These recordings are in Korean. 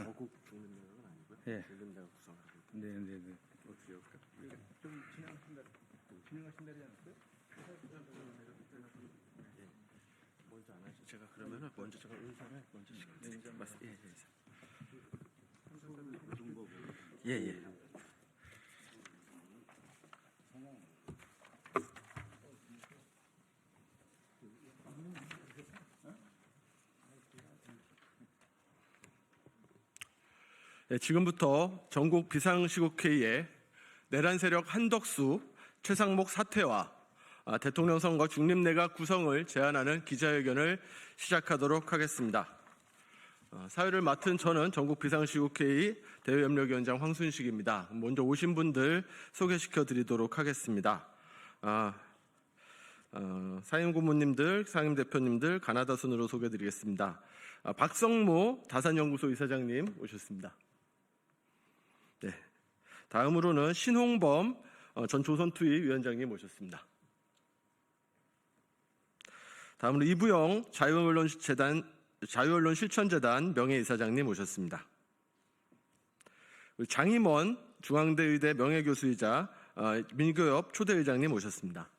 거국 중림내각은 아니고요. 예. 중림내각 구성하고 있습니다. 네네네. 어떻게 할까요? 좀 진행하신다지 않았어요? 예. 먼저 안 하시. 제가 그러면은 먼저 제가 의사를 먼저 시켜드릴게요. 예, 예. 예. 네, 지금부터 전국 비상시국회의에 내란 세력 한덕수, 최상목 사퇴와 대통령 선거 중립내각 구성을 제안하는 기자회견을 시작하도록 하겠습니다. 사회를 맡은 저는 전국 비상시국회의 대외협력위원장 황순식입니다. 먼저 오신 분들 소개시켜 드리도록 하겠습니다. 상임고문님들, 상임대표님들 가나다 순으로 소개해 드리겠습니다. 박성모 다산연구소 이사장님 오셨습니다. 네. 다음으로는 신홍범 전 조선투이 위원장님 모셨습니다. 다음으로 이부영 자유언론실천재단 명예이사장님 모셨습니다. 장임원 중앙대의대 명예교수이자 민교협 초대의장님 모셨습니다.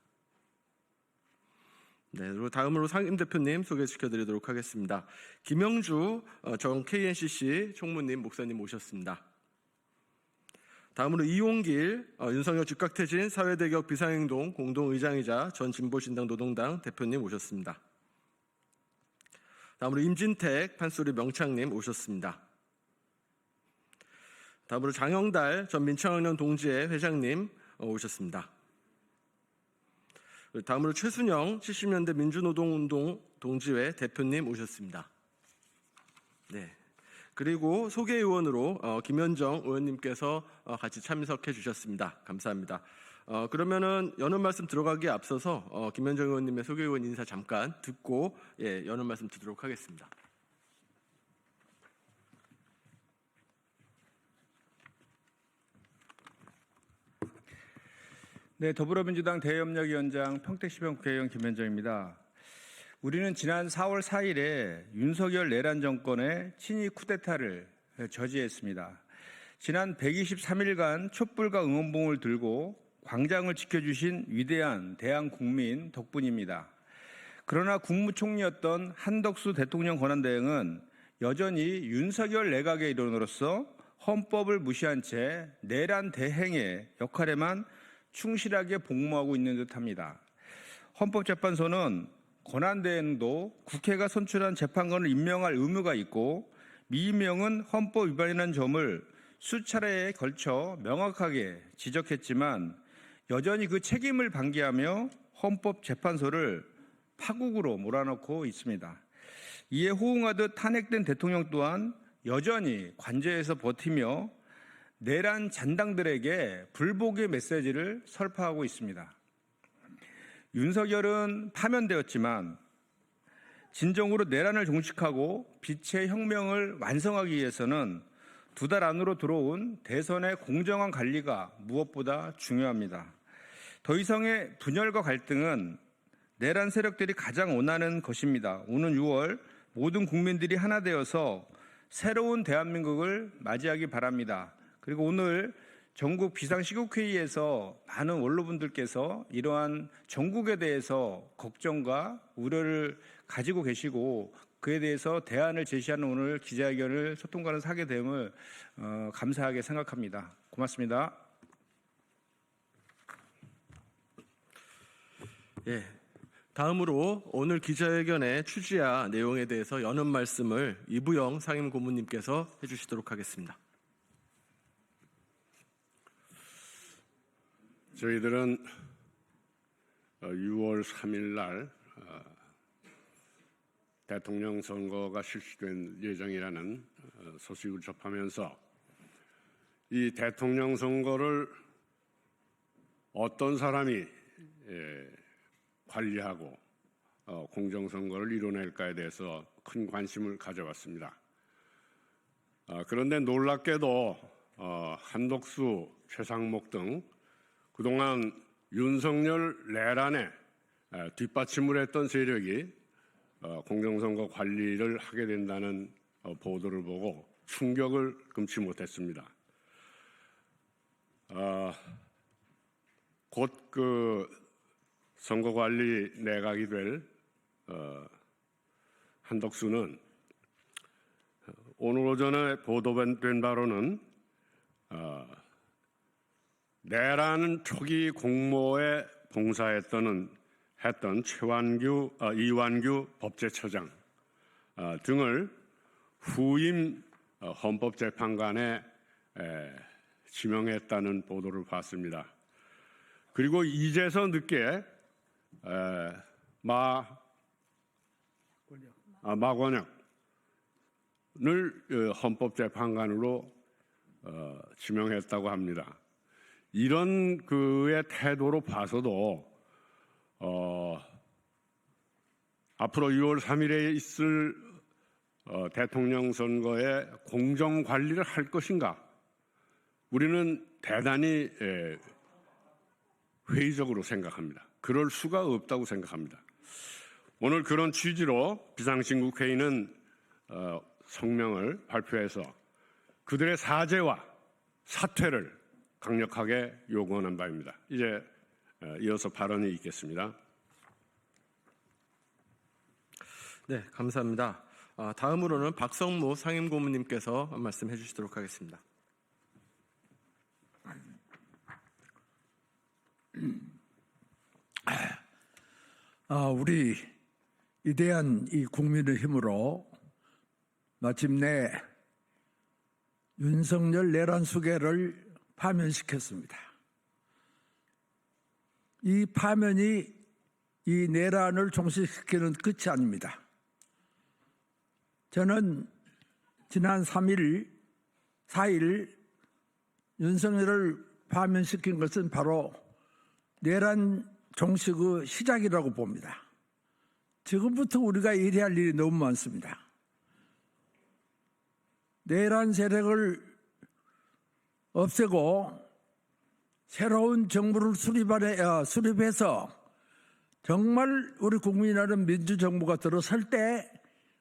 네, 그리고 다음으로 상임대표님 소개시켜드리도록 하겠습니다. 김영주 전 KNCC 총무님 목사님 모셨습니다. 다음으로 이용길 윤석열 즉각퇴진 사회대격 비상행동 공동의장이자 전 진보신당 노동당 대표님 오셨습니다. 다음으로 임진택 판소리 명창님 오셨습니다. 다음으로 장영달 전 민청학년 동지회 회장님 오셨습니다. 다음으로 최순영 70년대 민주노동운동 동지회 대표님 오셨습니다. 네. 그리고 소개의원으로 김현정 의원님께서 같이 참석해 주셨습니다. 감사합니다. 그러면은 여는 말씀 들어가기에 앞서서 김현정 의원님의 소개의원 인사 잠깐 듣고 여는 말씀 드리도록 하겠습니다. 네, 더불어민주당 대외협력위원장 평택시병 국회의원 김현정입니다. 우리는 지난 4월 4일에 윤석열 내란 정권의 친위 쿠데타를 저지했습니다. 지난 123일간 촛불과 응원봉을 들고 광장을 지켜주신 위대한 대한국민 덕분입니다. 그러나 국무총리였던 한덕수 대통령 권한대행은 여전히 윤석열 내각의 일원으로서 헌법을 무시한 채 내란 대행의 역할에만 충실하게 복무하고 있는 듯합니다. 헌법재판소는 권한대행도 국회가 선출한 재판관을 임명할 의무가 있고 미임명은 헌법 위반이라는 점을 수차례에 걸쳐 명확하게 지적했지만 여전히 그 책임을 방기하며 헌법재판소를 파국으로 몰아넣고 있습니다. 이에 호응하듯 탄핵된 대통령 또한 여전히 관저에서 버티며 내란 잔당들에게 불복의 메시지를 설파하고 있습니다. 윤석열은 파면되었지만 진정으로 내란을 종식하고 빛의 혁명을 완성하기 위해서는 2달 안으로 들어온 대선의 공정한 관리가 무엇보다 중요합니다. 더 이상의 분열과 갈등은 내란 세력들이 가장 원하는 것입니다. 오는 6월 모든 국민들이 하나 되어서 새로운 대한민국을 맞이하기 바랍니다. 그리고 오늘 전국 비상시국회의에서 많은 원로분들께서 이러한 전국에 대해서 걱정과 우려를 가지고 계시고 그에 대해서 대안을 제시하는 오늘 기자회견을 소통관에서 하게 됨을 감사하게 생각합니다. 고맙습니다. 예. 다음으로 오늘 기자회견의 취지와 내용에 대해서 여는 말씀을 이부영 상임고문님께서 해주시도록 하겠습니다. 저희들은 6월 3일 날 대통령 선거가 실시될 예정이라는 소식을 접하면서 이 대통령 선거를 어떤 사람이 관리하고 공정선거를 이뤄낼까에 대해서 큰 관심을 가져왔습니다. 그런데 놀랍게도 한덕수, 최상목 등 그동안 윤석열 내란에 뒷받침을 했던 세력이 공정선거 관리를 하게 된다는 보도를 보고 충격을 금치 못했습니다. 곧 그 선거관리 내각이 될 한덕수는 오늘 오전에 보도된 바로는 내란 초기 공모에 봉사했던 이완규 법제처장 등을 후임 헌법재판관에 지명했다는 보도를 봤습니다. 그리고 이제서 늦게 마권혁을 헌법재판관으로 지명했다고 합니다. 이런 그의 태도로 봐서도 앞으로 6월 3일에 있을 대통령 선거에 공정 관리를 할 것인가? 우리는 대단히 회의적으로 생각합니다. 그럴 수가 없다고 생각합니다. 오늘 그런 취지로 비상신국회의는 성명을 발표해서 그들의 사죄와 사퇴를 강력하게 요구하는 바입니다. 이제 이어서 발언이 있겠습니다. 네, 감사합니다. 다음으로는 박성무 상임고문님께서 말씀해 주시도록 하겠습니다. 우리 위대한 이 국민의 힘으로 마침내 윤석열 내란 수개를 파면시켰습니다. 이 파면이 이 내란을 종식시키는 끝이 아닙니다. 저는 지난 4일 윤석열을 파면시킨 것은 바로 내란 종식의 시작이라고 봅니다. 지금부터 우리가 일해야 할 일이 너무 많습니다. 내란 세력을 없애고 새로운 정부를 수립해서 정말 우리 국민이라는 민주정부가 들어설 때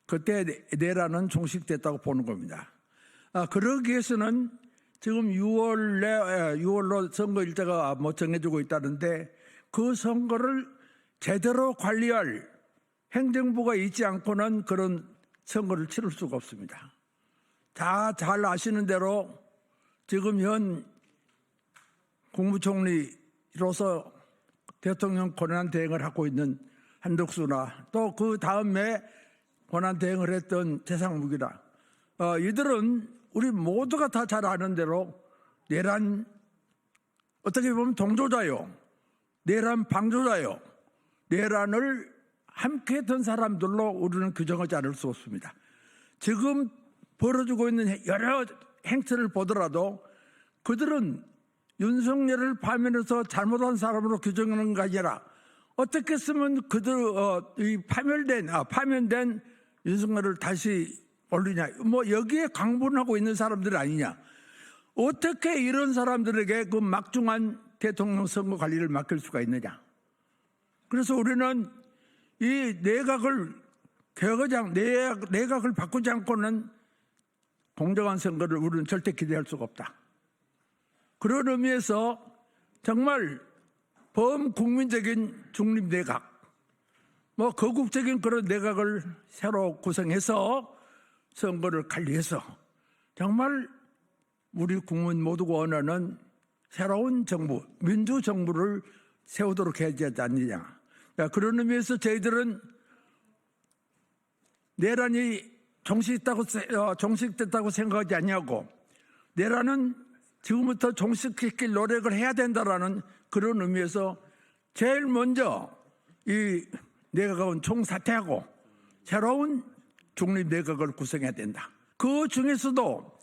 그때 내란은 종식됐다고 보는 겁니다. 그러기 위해서는 지금 6월로 선거 일자가 정해지고 있다는데 그 선거를 제대로 관리할 행정부가 있지 않고는 그런 선거를 치를 수가 없습니다. 잘 아시는 대로 지금 현 국무총리로서 대통령 권한대행을 하고 있는 한덕수나 또 그 다음에 권한대행을 했던 최상무기나 이들은 우리 모두가 다 잘 아는 대로 내란 어떻게 보면 동조자요, 내란 방조자요, 내란을 함께 했던 사람들로 우리는 규정하지 않을 수 없습니다. 지금 벌어지고 있는 여러 행태를 보더라도 그들은 윤석열을 파면해서 잘못한 사람으로 규정하는 게 아니라 어떻게 쓰면 그들 이 파면된 윤석열을 다시 올리냐, 여기에 강분하고 있는 사람들 아니냐. 어떻게 이런 사람들에게 그 막중한 대통령 선거 관리를 맡길 수가 있느냐. 그래서 우리는 이 내각을 내각을 바꾸지 않고는 공정한 선거를 우리는 절대 기대할 수가 없다. 그런 의미에서 정말 범국민적인 중립 내각, 거국적인 그런 내각을 새로 구성해서 선거를 관리해서 정말 우리 국민 모두가 원하는 새로운 정부, 민주정부를 세우도록 해야 되지 않느냐. 그런 의미에서 저희들은 내란이 종식됐다고 생각하지 않냐고, 내란은 지금부터 종식시킬 노력을 해야 된다라는 그런 의미에서 제일 먼저 이 내각은 총사퇴하고 새로운 중립 내각을 구성해야 된다. 그 중에서도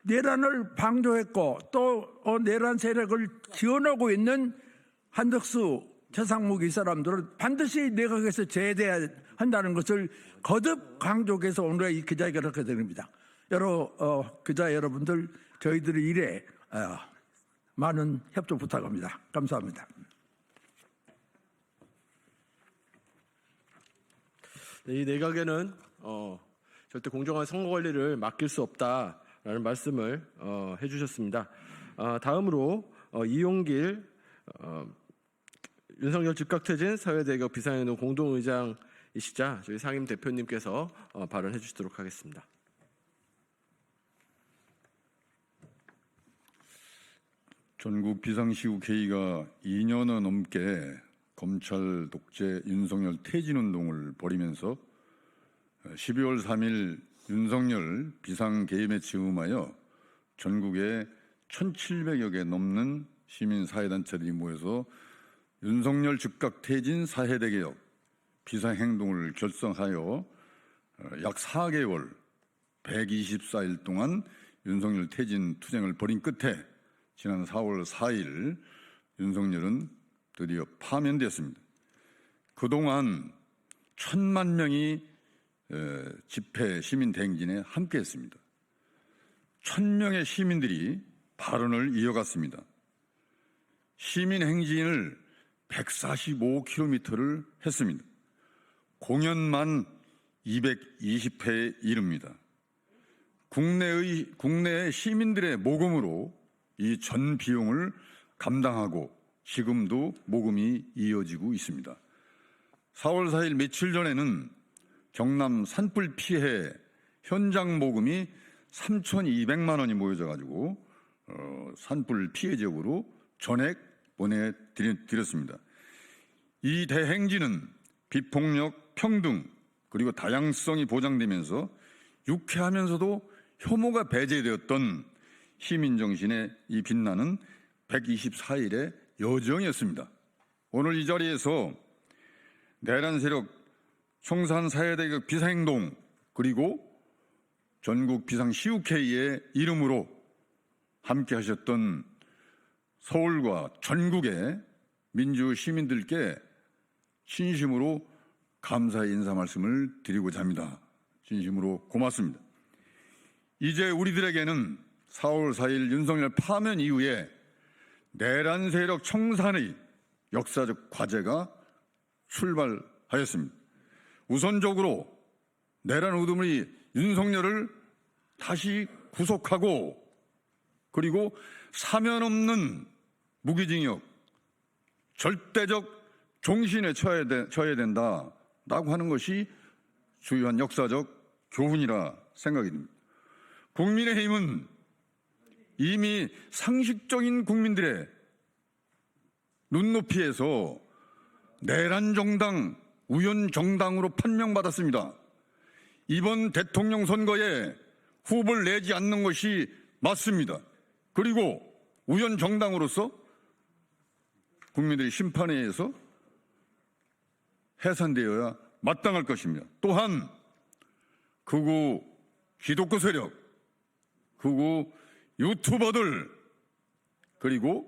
내란을 방조했고 또 내란 세력을 지원하고 있는 한덕수, 최상목 이 사람들은 반드시 내각에서 제외돼야 한다는 것을 거듭 강조해서 오늘 이 기자회견을 하게 됩니다. 기자 여러분들, 저희들의 일에 많은 협조 부탁합니다. 감사합니다. 이 내각에는 절대 공정한 선거 관리를 맡길 수 없다라는 말씀을 해주셨습니다. 다음으로 이용길 윤석열 즉각퇴진 사회대개혁 비상행동 공동의장이시자 저희 상임 대표님께서 발언해 주시도록 하겠습니다. 전국 비상시국회의가 2년여 넘게 검찰 독재 윤석열 퇴진운동을 벌이면서 12월 3일 윤석열 비상개입에 즈음하여 전국에 1,700여 개 넘는 시민사회단체들이 모여서 윤석열 즉각퇴진 사회대개혁 비상행동을 결성하여 약 4개월 124일 동안 윤석열 퇴진 투쟁을 벌인 끝에 지난 4월 4일 윤석열은 드디어 파면되었습니다. 그동안 1,000만 명이 집회 시민대행진에 함께했습니다. 1,000명의 시민들이 발언을 이어갔습니다. 시민행진을 145km를 했습니다. 공연만 220회에 이릅니다. 국내의 시민들의 모금으로 이 전 비용을 감당하고 지금도 모금이 이어지고 있습니다. 4월 4일 며칠 전에는 경남 산불 피해 현장 모금이 3,200만 원이 모여져 가지고 산불 피해 지역으로 전액 보내드렸습니다. 이 대행진은 비폭력, 평등 그리고 다양성이 보장되면서 유쾌하면서도 혐오가 배제되었던 시민정신의 이 빛나는 124일의 여정이었습니다. 오늘 이 자리에서 내란 세력 청산 사회대개혁 비상행동 그리고 전국 비상시국회의의 이름으로 함께 하셨던 서울과 전국의 민주 시민들께 진심으로 감사의 인사 말씀을 드리고자 합니다. 진심으로 고맙습니다. 이제 우리들에게는 4월 4일 윤석열 파면 이후에 내란 세력 청산의 역사적 과제가 출발하였습니다. 우선적으로 내란 우두머리 윤석열을 다시 구속하고 그리고 사면 없는 무기징역, 절대적 종신에 처해야 된다라고 하는 것이 주요한 역사적 교훈이라 생각이 듭니다. 국민의힘은 이미 상식적인 국민들의 눈높이에서 내란 정당, 우연 정당으로 판명받았습니다. 이번 대통령 선거에 후보를 내지 않는 것이 맞습니다. 그리고 우연 정당으로서 국민들의 심판에 의해서 해산되어야 마땅할 것입니다. 또한 극우 기독교 세력, 극우 유튜버들 그리고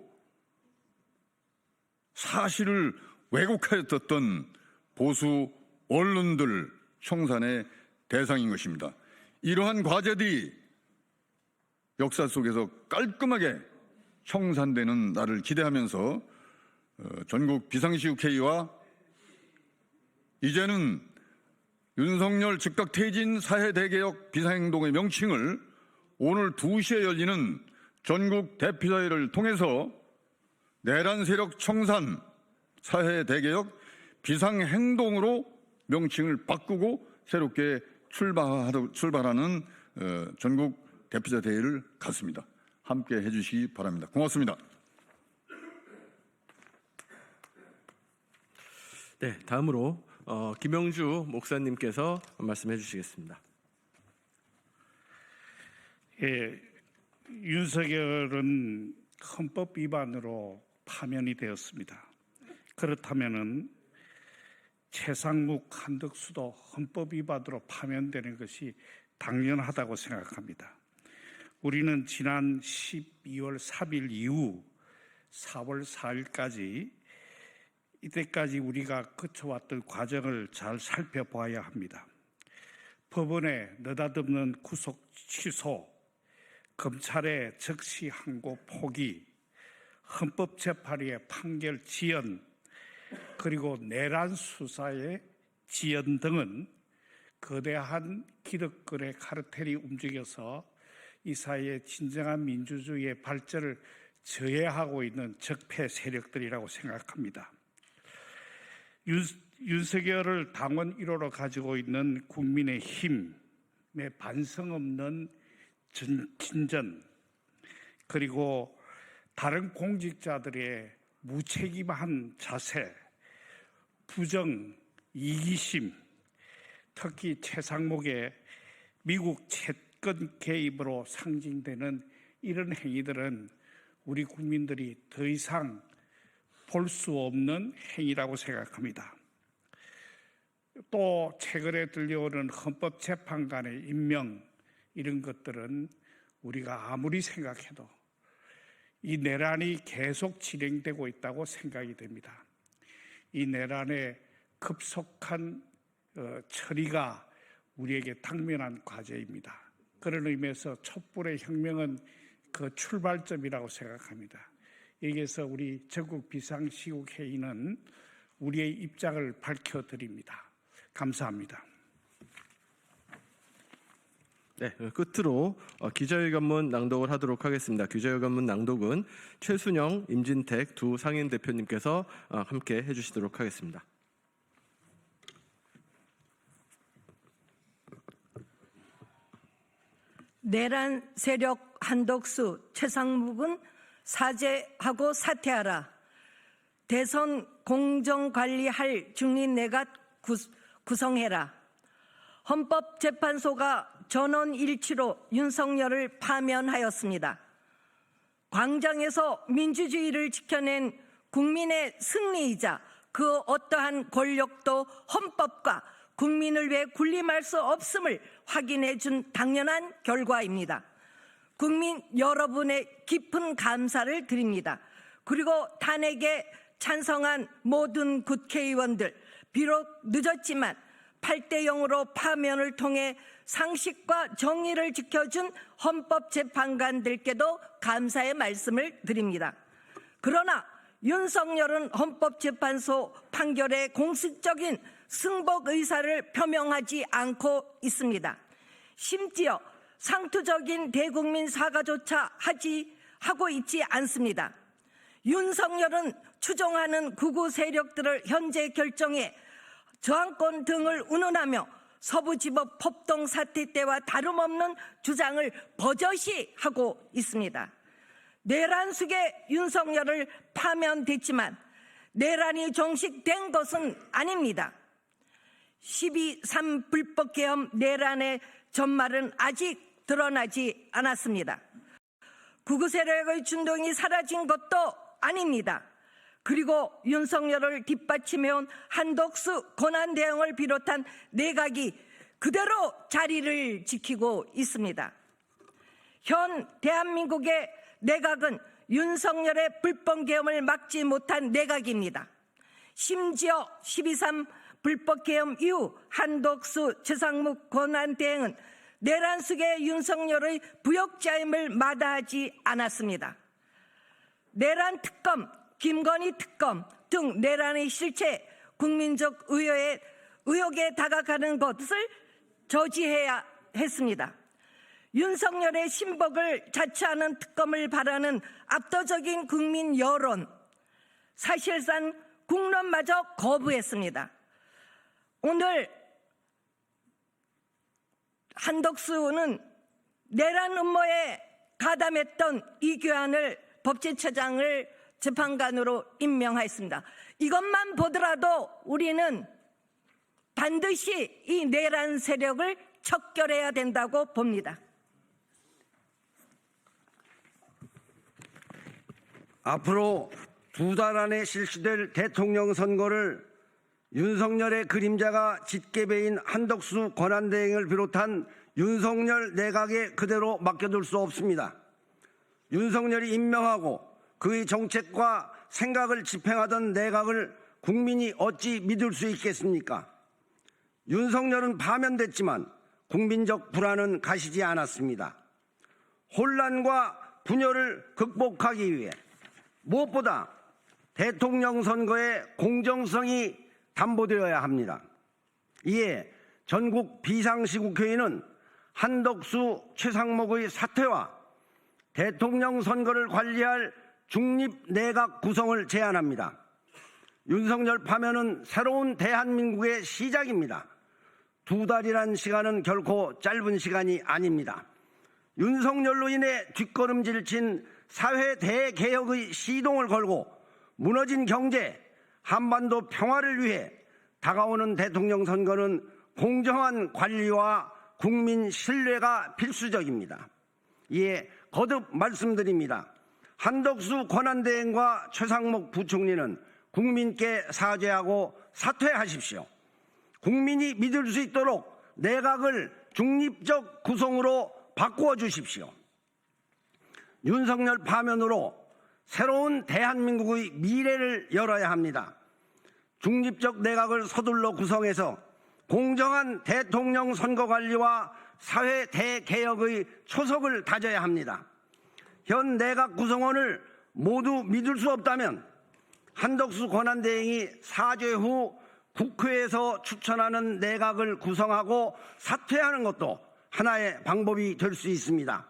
사실을 왜곡하였던 보수 언론들 청산의 대상인 것입니다. 이러한 과제들이 역사 속에서 깔끔하게 청산되는 날을 기대하면서 전국 비상시국회의와 이제는 윤석열 즉각퇴진 사회대개혁 비상행동의 명칭을 오늘 2시에 열리는 전국 대표자회를 통해서 내란 세력 청산 사회대개혁 비상행동으로 명칭을 바꾸고 새롭게 출발하는 전국 대표자 대회를 갖습니다. 함께 해주시기 바랍니다. 고맙습니다. 네, 다음으로 김영주 목사님께서 말씀해 주시겠습니다. 예, 윤석열은 헌법 위반으로 파면이 되었습니다. 그렇다면은 최상묵, 한덕수도 헌법 위반으로 파면되는 것이 당연하다고 생각합니다. 우리는 지난 12월 3일 이후 4월 4일까지 이때까지 우리가 거쳐왔던 과정을 잘 살펴봐야 합니다. 법원의 느닷없는 구속 취소, 검찰의 즉시 항고 포기, 헌법재판위의 판결 지연, 그리고 내란 수사의 지연 등은 거대한 기득권의 카르텔이 움직여서 이 사회의 진정한 민주주의의 발전을 저해하고 있는 적폐 세력들이라고 생각합니다. 윤석열을 당원 1호로 가지고 있는 국민의힘의 반성 없는 진전, 그리고 다른 공직자들의 무책임한 자세, 부정, 이기심, 특히 최상목의 미국 채권 개입으로 상징되는 이런 행위들은 우리 국민들이 더 이상 볼 수 없는 행위라고 생각합니다. 또 최근에 들려오는 헌법재판관의 임명, 이런 것들은 우리가 아무리 생각해도 이 내란이 계속 진행되고 있다고 생각이 됩니다. 이 내란의 급속한 처리가 우리에게 당면한 과제입니다. 그런 의미에서 촛불의 혁명은 그 출발점이라고 생각합니다. 여기에서 우리 전국 비상시국회의는 우리의 입장을 밝혀드립니다. 감사합니다. 네, 끝으로 기자회견문 낭독을 하도록 하겠습니다. 기자회견문 낭독은 최순영, 임진택 두 상임 대표님께서 함께 해주시도록 하겠습니다. 내란 세력 한덕수, 최상묵은 사죄하고 사퇴하라. 대선 공정관리할 중립내각 구성해라. 헌법재판소가 전원일치로 윤석열을 파면하였습니다. 광장에서 민주주의를 지켜낸 국민의 승리이자 그 어떠한 권력도 헌법과 국민을 위해 군림할 수 없음을 확인해 준 당연한 결과입니다. 국민 여러분의 깊은 감사를 드립니다. 그리고 탄핵에 찬성한 모든 국회의원들, 비록 늦었지만 8대0으로 파면을 통해 상식과 정의를 지켜준 헌법재판관들께도 감사의 말씀을 드립니다. 그러나 윤석열은 헌법재판소 판결에 공식적인 승복 의사를 표명하지 않고 있습니다. 심지어 상투적인 대국민 사과조차 하고 있지 않습니다. 윤석열은 추종하는 극우 세력들을 현재 결정에 저항권 등을 운운하며 서부지법 폭동 사태 때와 다름없는 주장을 버젓이 하고 있습니다. 내란 속에 윤석열을 파면됐지만 내란이 종식된 것은 아닙니다. 12.3 불법개헌 내란의 전말은 아직 드러나지 않았습니다. 극우 세력의 준동이 사라진 것도 아닙니다. 그리고 윤석열을 뒷받침해온 한덕수 권한대행을 비롯한 내각이 그대로 자리를 지키고 있습니다. 현 대한민국의 내각은 윤석열의 불법개헌을 막지 못한 내각입니다. 심지어 12.3 불법개헌 이후 한덕수, 최상묵 권한대행은 내란 속의 윤석열의 부역자임을 마다하지 않았습니다. 내란 특검, 김건희 특검 등 내란의 실체, 국민적 의혹에 다가가는 것을 저지해야 했습니다. 윤석열의 신복을 자처하는 특검을 바라는 압도적인 국민 여론, 사실상 국론마저 거부했습니다. 오늘 한덕수는 내란 음모에 가담했던 이규환을 법제처장을 재판관으로 임명하였습니다. 이것만 보더라도 우리는 반드시 이 내란 세력을 척결해야 된다고 봅니다. 앞으로 2달 안에 실시될 대통령 선거를 윤석열의 그림자가 짙게 배인 한덕수 권한대행을 비롯한 윤석열 내각에 그대로 맡겨둘 수 없습니다. 윤석열이 임명하고 그의 정책과 생각을 집행하던 내각을 국민이 어찌 믿을 수 있겠습니까? 윤석열은 파면됐지만 국민적 불안은 가시지 않았습니다. 혼란과 분열을 극복하기 위해 무엇보다 대통령 선거의 공정성이 담보되어야 합니다. 이에 전국 비상시국회의는 한덕수, 최상목의 사퇴와 대통령 선거를 관리할 중립 내각 구성을 제안합니다. 윤석열 파면은 새로운 대한민국의 시작입니다. 2달이란 시간은 결코 짧은 시간이 아닙니다. 윤석열로 인해 뒷걸음질 친 사회 대개혁의 시동을 걸고 무너진 경제, 한반도 평화를 위해 다가오는 대통령 선거는 공정한 관리와 국민 신뢰가 필수적입니다. 이에 거듭 말씀드립니다. 한덕수 권한대행과 최상목 부총리는 국민께 사죄하고 사퇴하십시오. 국민이 믿을 수 있도록 내각을 중립적 구성으로 바꾸어 주십시오. 윤석열 파면으로 새로운 대한민국의 미래를 열어야 합니다. 중립적 내각을 서둘러 구성해서 공정한 대통령 선거 관리와 사회 대개혁의 초석을 다져야 합니다. 현 내각 구성원을 모두 믿을 수 없다면 한덕수 권한대행이 사죄 후 국회에서 추천하는 내각을 구성하고 사퇴하는 것도 하나의 방법이 될 수 있습니다.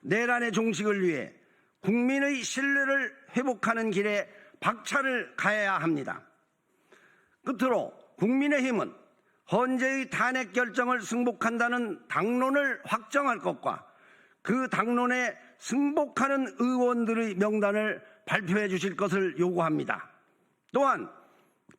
내란의 종식을 위해 국민의 신뢰를 회복하는 길에 박차를 가해야 합니다. 끝으로 국민의힘은 헌재의 탄핵 결정을 승복한다는 당론을 확정할 것과 그 당론에 승복하는 의원들의 명단을 발표해 주실 것을 요구합니다. 또한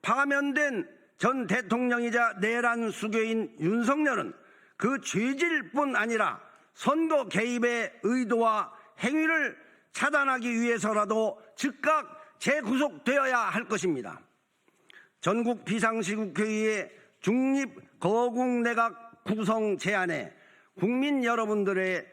파면된 전 대통령이자 내란 수괴인 윤석열은 그 죄질뿐 아니라 선거 개입의 의도와 행위를 차단하기 위해서라도 즉각 재구속되어야 할 것입니다. 전국 비상시국회의의 중립 거국 내각 구성 제안에 국민 여러분들과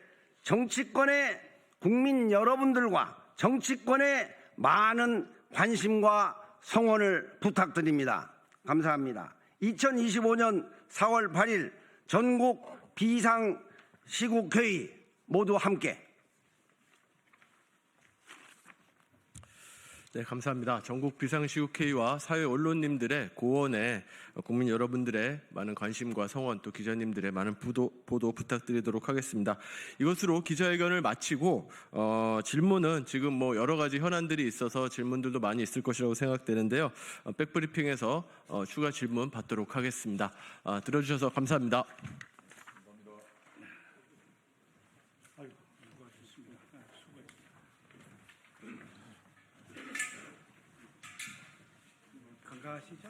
정치권의 많은 관심과 성원을 부탁드립니다. 감사합니다. 2025년 4월 8일 전국 비상시국회의 모두 함께. 네, 감사합니다. 전국 비상시국회의와 사회 언론님들의 고언에 국민 여러분들의 많은 관심과 성원, 또 기자님들의 많은 보도 부탁드리도록 하겠습니다. 이것으로 기자회견을 마치고 질문은 지금 뭐 여러 가지 현안들이 있어서 질문들도 많이 있을 것이라고 생각되는데요. 백브리핑에서 추가 질문 받도록 하겠습니다. 들어주셔서 감사합니다. 건강하시죠?